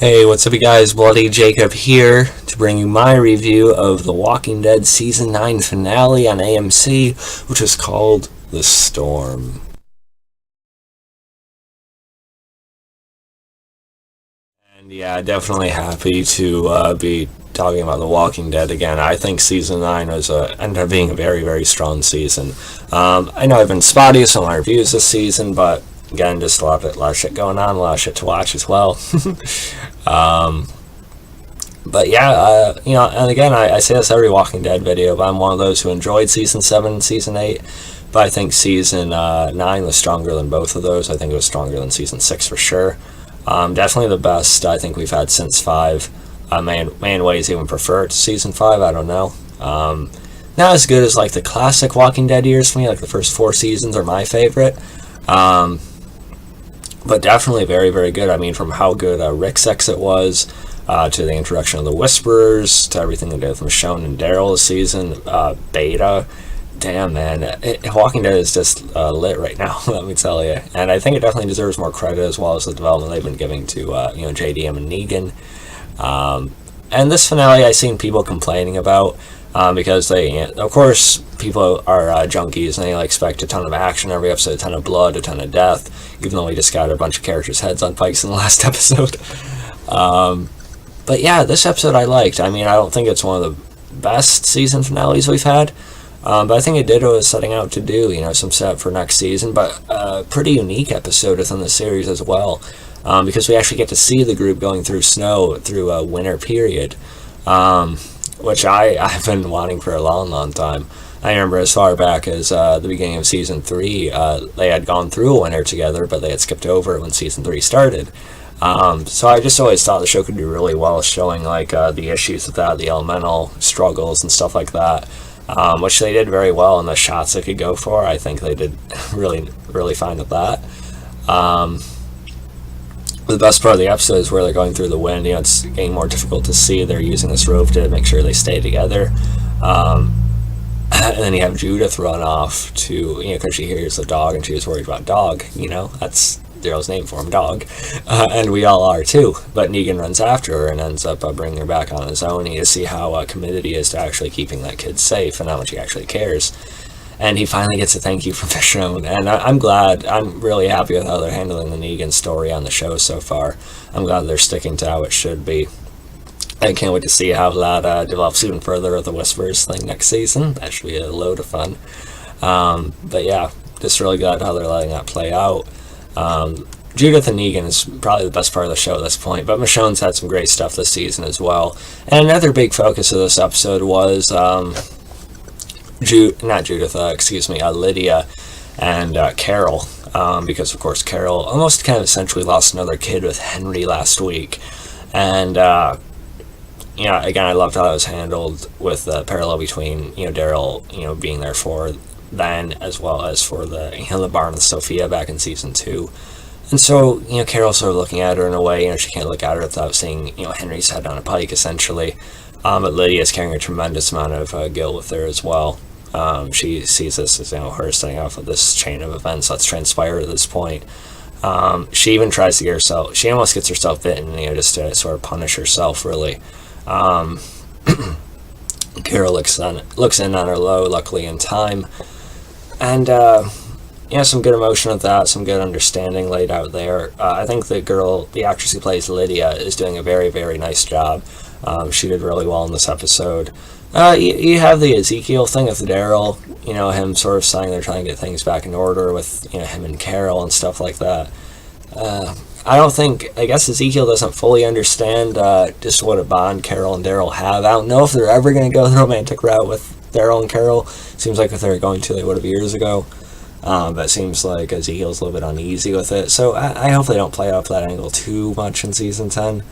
Hey, what's up, you guys? Bloody Jacob here to bring you my review of The Walking Dead Season 9 finale on AMC, which is called The Storm. And yeah, definitely happy to be talking about The Walking Dead again. I think Season 9 ended up being a very, very strong season. I know I've been spotty with some of my reviews this season, but again, just a lot of shit going on, a lot of shit to watch as well. But yeah, and again, I say this every Walking Dead video, but I'm one of those who enjoyed Season 7 and Season 8, but I think Season 9 was stronger than both of those. I think it was stronger than Season 6 for sure. Definitely the best I think we've had since 5. May in ways even prefer it to Season 5, I don't know. Not as good as like the classic Walking Dead years for me, like the first 4 seasons are my favorite. But definitely very, very good. I mean, from how good Rick's exit was, to the introduction of the Whisperers, to everything they did with Michonne and Daryl this season, Beta. Damn, man. Walking Dead is just lit right now, let me tell you. And I think it definitely deserves more credit, as well as the development they've been giving to, JDM and Negan. And this finale I've seen people complaining about, because they, of course, people are junkies and they expect a ton of action every episode, a ton of blood, a ton of death, even though we just got a bunch of characters' heads on pikes in the last episode. But yeah, this episode I liked. I mean, I don't think it's one of the best season finales we've had, but I think it did what it was setting out to do, some setup for next season, but a pretty unique episode within the series as well, because we actually get to see the group going through snow through a winter period, which I've been wanting for a long, long time. I remember as far back as the beginning of Season 3, they had gone through a winter together, but they had skipped over it when Season 3 started. So I just always thought the show could do really well showing the issues with that, the elemental struggles and stuff like that, which they did very well in the shots they could go for. I think they did really, really fine with that. The best part of the episode is where they're going through the wind. It's getting more difficult to see. They're using this rope to make sure they stay together. And then you have Judith run off to, because she hears the dog and she was worried about dog. That's Daryl's name for him, dog. And we all are too. But Negan runs after her and ends up bringing her back on his own. You see how committed he is to actually keeping that kid safe and how much he actually cares. And he finally gets a thank you from Michonne, and I'm glad. I'm really happy with how they're handling the Negan story on the show so far. I'm glad they're sticking to how it should be. I can't wait to see how that develops even further with the Whispers thing next season. That should be a load of fun. But yeah, just really glad how they're letting that play out. Judith and Negan is probably the best part of the show at this point, but Michonne's had some great stuff this season as well. And another big focus of this episode was Lydia and Carol, because of course Carol almost kind of essentially lost another kid with Henry last week, and again, I loved how that was handled with the parallel between Daryl being there for then, as well as for the barn with Sophia back in Season 2. And so, Carol's sort of looking at her in a way, she can't look at her without seeing, Henry's head on a pike, essentially. But Lydia's carrying a tremendous amount of guilt with her as well. She sees this as, her setting off of this chain of events that's transpired at this point. She even tries to get herself, she almost gets herself bitten, just to sort of punish herself, really. Carol looks in on her low, luckily in time. And, some good emotion of that, some good understanding laid out there. I think the actress who plays Lydia is doing a very, very nice job. She did really well in this episode. You have the Ezekiel thing with Daryl, him sort of saying they're trying to get things back in order with, him and Carol and stuff like that. I guess Ezekiel doesn't fully understand just what a bond Carol and Daryl have. I don't know if they're ever going to go the romantic route with Daryl and Carol. Seems like if they were going to, they would have years ago. But it seems like Ezekiel's a little bit uneasy with it. So I hope they don't play off that angle too much in Season 10.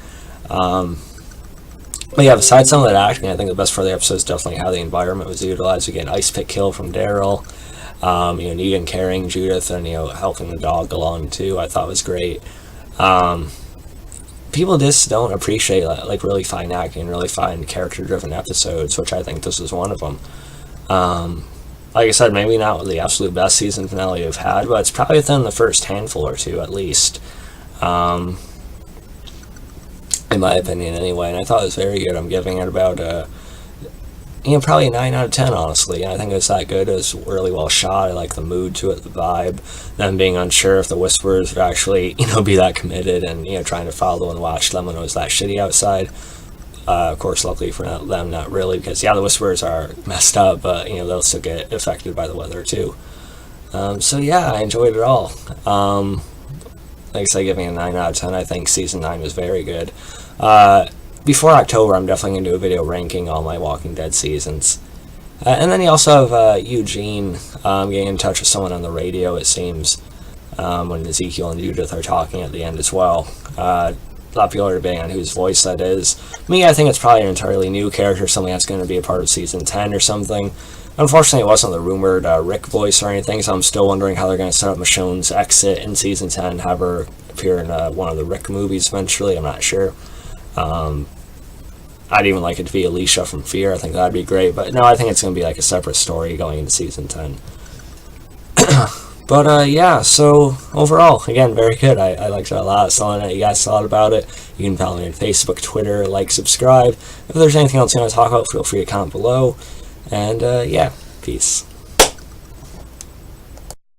But yeah, besides some of that acting, I think the best part of the episode is definitely how the environment was utilized. We get an ice pick kill from Daryl. Negan carrying Judith and, helping the dog along too, I thought was great. People just don't appreciate really fine acting, really fine character-driven episodes, which I think this was one of them. Like I said, maybe not the absolute best season finale we've had, but it's probably within the first handful or two at least. in my opinion anyway, and I thought it was very good. I'm giving it about probably a 9 out of 10, honestly. I think it was that good. It was really well shot. I like the mood to it, the vibe. Them being unsure if the Whisperers would actually, be that committed and, trying to follow and watch them when it was that shitty outside. Of course, luckily for them, not really, because, the Whisperers are messed up, but, they'll still get affected by the weather, too. So, yeah, I enjoyed it all. Like I said, giving it a 9 out of 10. I think Season 9 was very good. Before October, I'm definitely going to do a video ranking all my Walking Dead seasons. And then you also have Eugene getting in touch with someone on the radio, it seems, when Ezekiel and Judith are talking at the end as well. A lot of people are debating on whose voice that is. Me, I think it's probably an entirely new character, something that's going to be a part of Season 10 or something. Unfortunately, it wasn't the rumored Rick voice or anything, so I'm still wondering how they're going to set up Michonne's exit in Season 10, have her appear in one of the Rick movies eventually. I'm not sure. I'd even like it to be Alicia from Fear. I think that'd be great. But no, I think it's going to be like a separate story going into Season 10. But yeah, so overall, again, very good. I liked it a lot. So I know you guys thought about it. You can follow me on Facebook, Twitter, like, subscribe. If there's anything else you want to talk about, feel free to comment below. And yeah, peace.